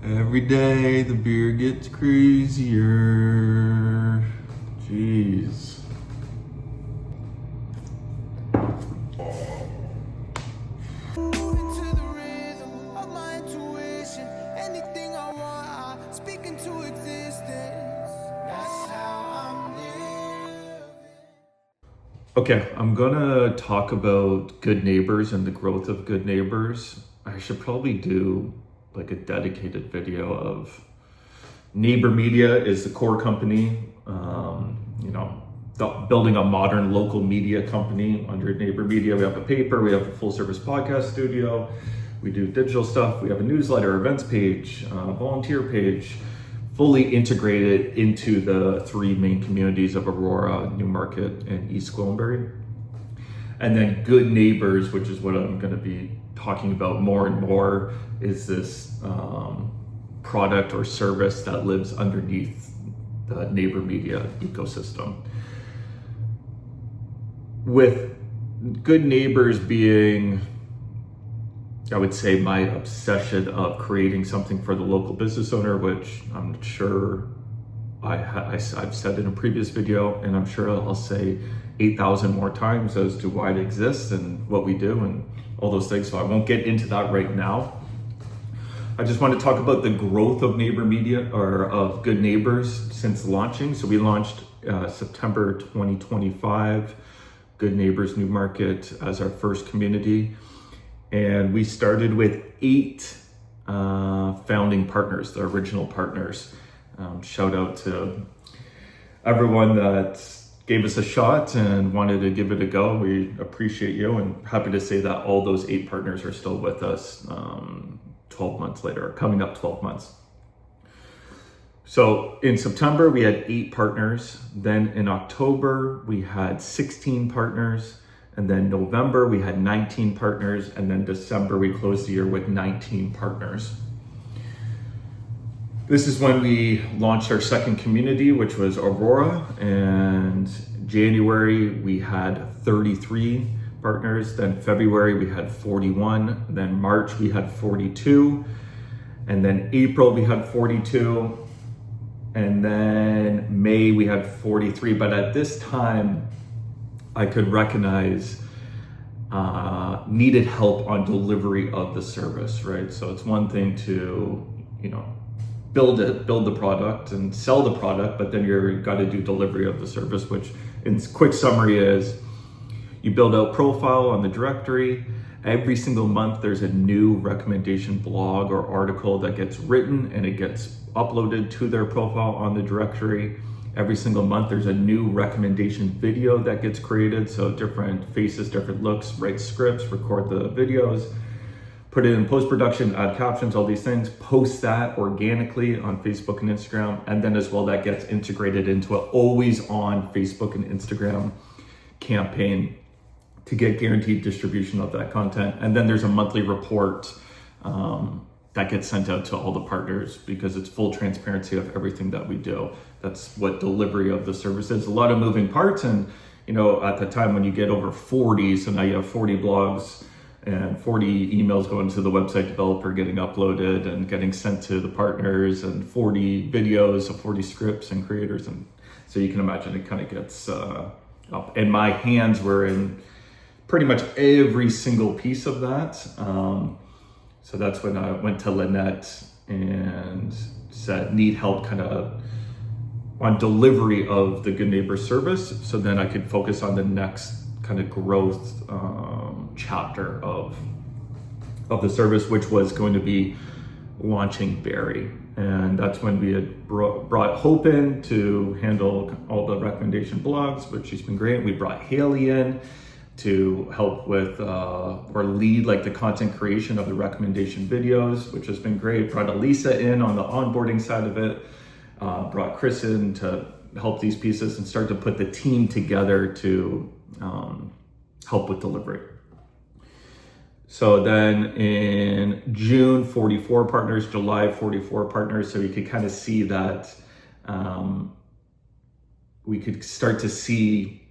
Every day the beer gets crazier. Jeez. Moving to the rhythm of my intuition. Anything I want, I speak into existence. That's how I'm living. Okay, I'm gonna talk about Good Neighbors and the growth of Good Neighbors. I should probably do like a dedicated video of Neighbor Media is the core company. Building a modern local media company under Neighbor Media. We have a paper, we have a full service podcast studio, we do digital stuff, we have a newsletter, events page, volunteer page, fully integrated into the three main communities of Aurora, Newmarket, and East Gwillimbury. And then Good Neighbors, which is what I'm going to be talking about more and more, is this product or service that lives underneath the Neighbor Media ecosystem. With Good Neighbors being, I would say, my obsession of creating something for the local business owner, which I'm sure I've said in a previous video, and I'm sure I'll say 8,000 more times as to why it exists and what we do and all those things. So I won't get into that right now. I just want to talk about the growth of Neighbor Media, or of Good Neighbors, since launching. So we launched September 2025, Good Neighbors Newmarket as our first community. And we started with 8 founding partners, the original partners. Shout out to everyone that gave us a shot and wanted to give it a go. We appreciate you, and happy to say that all those 8 partners are still with us 12 months later, coming up 12 months. So in September, we had 8 partners. Then in October, we had 16 partners. And then November, we had 19 partners. And then December, we closed the year with 19 partners. This is when we launched our second community, which was Aurora. And January, we had 33 partners. Then February, we had 41. Then March, we had 42. And then April, we had 42. And then May, we had 43. But at this time, I could recognize needed help on delivery of the service, right? So it's one thing to, build the product and sell the product, but then you've got to do delivery of the service, which in quick summary is you build out profile on the directory. Every single month, there's a new recommendation blog or article that gets written and it gets uploaded to their profile on the directory. Every single month, there's a new recommendation video that gets created. So different faces, different looks, write scripts, record the videos, put it in post-production, add captions, all these things, post that organically on Facebook and Instagram. And then as well, that gets integrated into an always on Facebook and Instagram campaign to get guaranteed distribution of that content. And then there's a monthly report that gets sent out to all the partners because it's full transparency of everything that we do. That's what delivery of the service is. A lot of moving parts, and at the time when you get over 40, so now you have 40 blogs and 40 emails going to the website developer, getting uploaded and getting sent to the partners, and 40 videos, so 40 scripts and creators. And so you can imagine it kind of gets up. And my hands were in pretty much every single piece of that. So that's when I went to Lynette and said, need help kind of on delivery of the Good Neighbor service. So then I could focus on the next kind of growth chapter of the service, which was going to be launching Barry. And that's when we had brought Hope in to handle all the recommendation blogs, which she's been great. We brought Haley in to help with or lead like the content creation of the recommendation videos, which has been great. Brought Elisa in on the onboarding side of it. Brought Chris in to help these pieces and start to put the team together to help with delivery. So then in June, 44 partners, July, 44 partners. So you could kind of see that we could start to see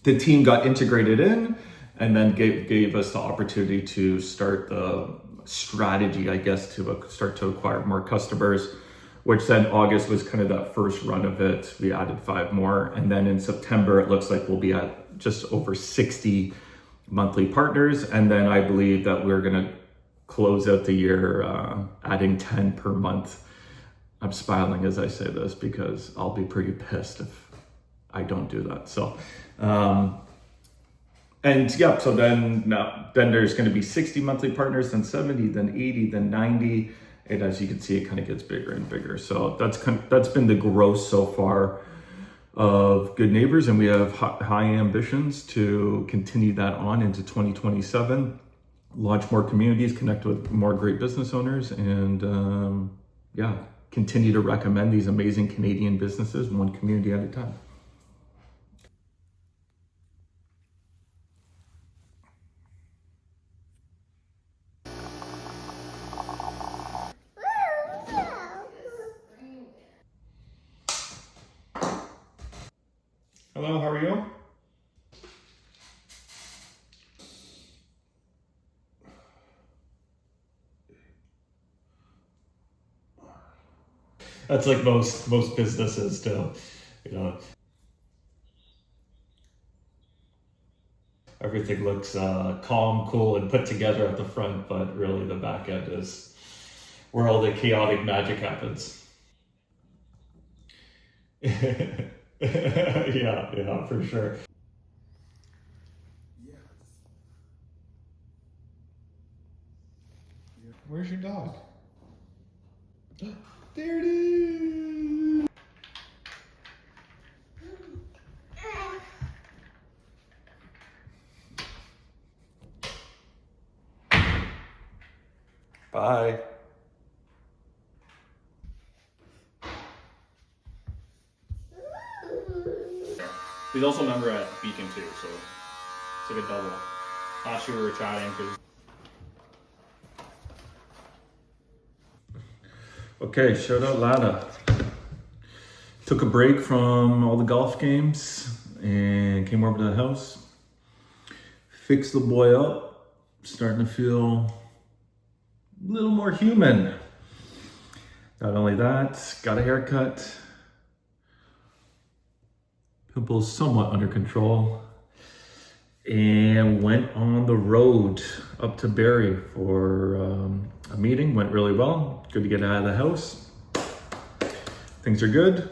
the team got integrated in, and then gave us the opportunity to start the strategy, I guess, to start to acquire more customers, which then August was kind of that first run of it. We added 5 more. And then in September, it looks like we'll be at just over 60 monthly partners. And then I believe that we're going to close out the year adding 10 per month. I'm smiling as I say this because I'll be pretty pissed if I don't do that. So, and yeah, so then there's going to be 60 monthly partners, then 70, then 80, then 90. And as you can see, it kind of gets bigger and bigger. So that's been the growth so far of Good Neighbors. And we have high ambitions to continue that on into 2027, launch more communities, connect with more great business owners, and continue to recommend these amazing Canadian businesses one community at a time. Hello, how are you? That's like most businesses do, Everything looks calm, cool, and put together at the front, but really the back end is where all the chaotic magic happens. yeah, for sure. Where's your dog? There it is. Bye. He's also a member at Beacon too, so it's like a double. Last year we were chatting because. Okay, shout out Lana. Took a break from all the golf games and came over to the house. Fixed the boy up, starting to feel a little more human. Not only that, got a haircut. Pimples somewhat under control. And went on the road up to Barrie for a meeting. Went really well. Good to get out of the house. Things are good.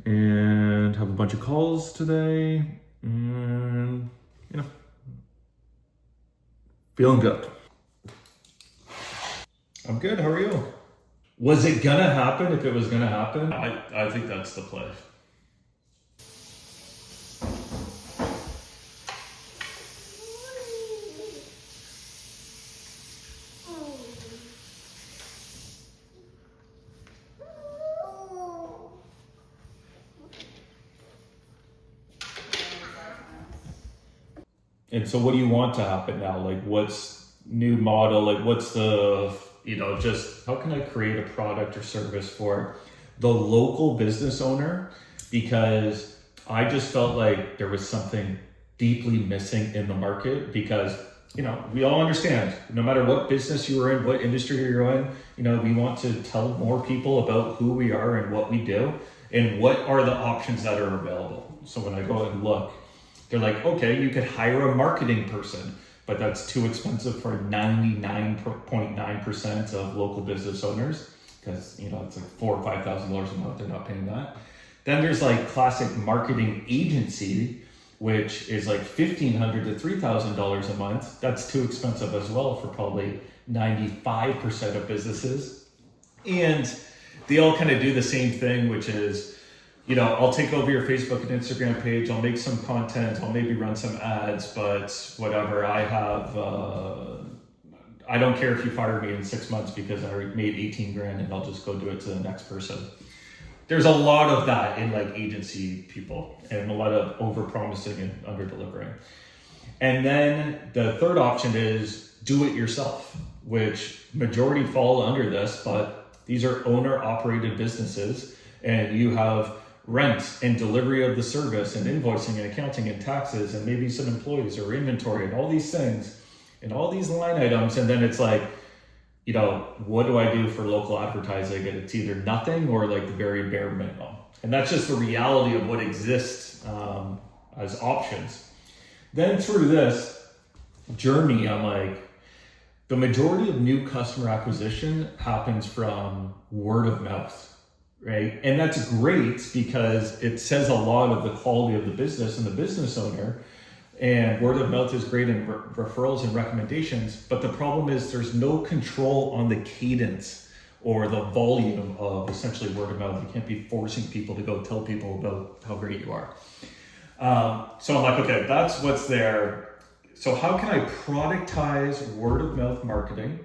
And have a bunch of calls today. And, feeling good. I'm good. How are you? Was it gonna happen if it was gonna happen? I think that's the play. And so what do you want to happen now? Like what's new model? Like what's the, just how can I create a product or service for the local business owner? Because I just felt like there was something deeply missing in the market because, we all understand no matter what business you're in, what industry you're in, we want to tell more people about who we are and what we do and what are the options that are available. So when I go and look, they're like, okay, you could hire a marketing person, but that's too expensive for 99.9% of local business owners because, it's like $4,000 or $5,000 a month. They're not paying that. Then there's like classic marketing agency, which is like $1,500 to $3,000 a month. That's too expensive as well for probably 95% of businesses. And they all kind of do the same thing, which is, I'll take over your Facebook and Instagram page. I'll make some content. I'll maybe run some ads, but whatever. I don't care if you fire me in 6 months because I made 18 grand and I'll just go do it to the next person. There's a lot of that in like agency people and a lot of over promising and under delivering. And then the third option is do it yourself, which majority fall under this, but these are owner operated businesses and you have rent and delivery of the service and invoicing and accounting and taxes and maybe some employees or inventory and all these things and all these line items. And then it's like, you know, what do I do for local advertising? And it's either nothing or like the very bare minimum. And that's just the reality of what exists as options. Then through this journey, I'm like, the majority of new customer acquisition happens from word of mouth, right? And that's great because it says a lot of the quality of the business and the business owner. And word of mouth is great in referrals and recommendations, but the problem is there's no control on the cadence or the volume of essentially word of mouth. You can't be forcing people to go tell people about how great you are. So I'm like, okay, that's what's there. So how can I productize word of mouth marketing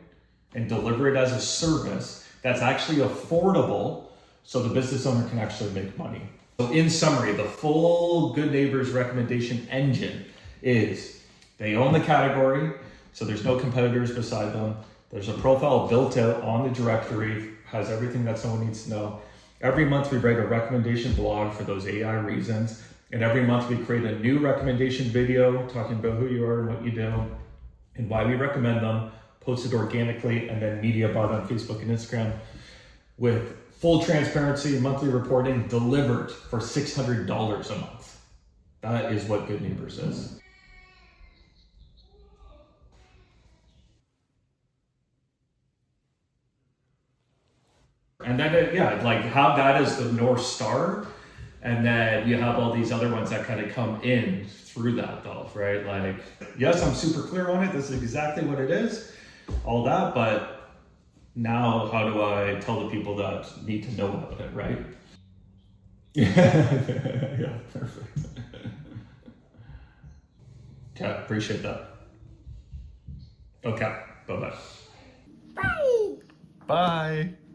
and deliver it as a service that's actually affordable so the business owner can actually make money? So in summary, the full Good Neighbors recommendation engine is they own the category, so there's no competitors beside them. There's a profile built out on the directory, has everything that someone needs to know. Every month we write a recommendation blog for those AI reasons. And every month we create a new recommendation video talking about who you are and what you do and why we recommend them, post it organically, and then media bought on Facebook and Instagram with full transparency, monthly reporting delivered for $600 a month. That is what Good Neighbors is. And then, like have that as the North Star. And then you have all these other ones that kind of come in through that though, right? Like, yes, I'm super clear on it. This is exactly what it is, all that. But now how do I tell the people that need to know about it, right? Yeah, perfect. Okay, appreciate that. Okay, bye-bye. Bye. Bye.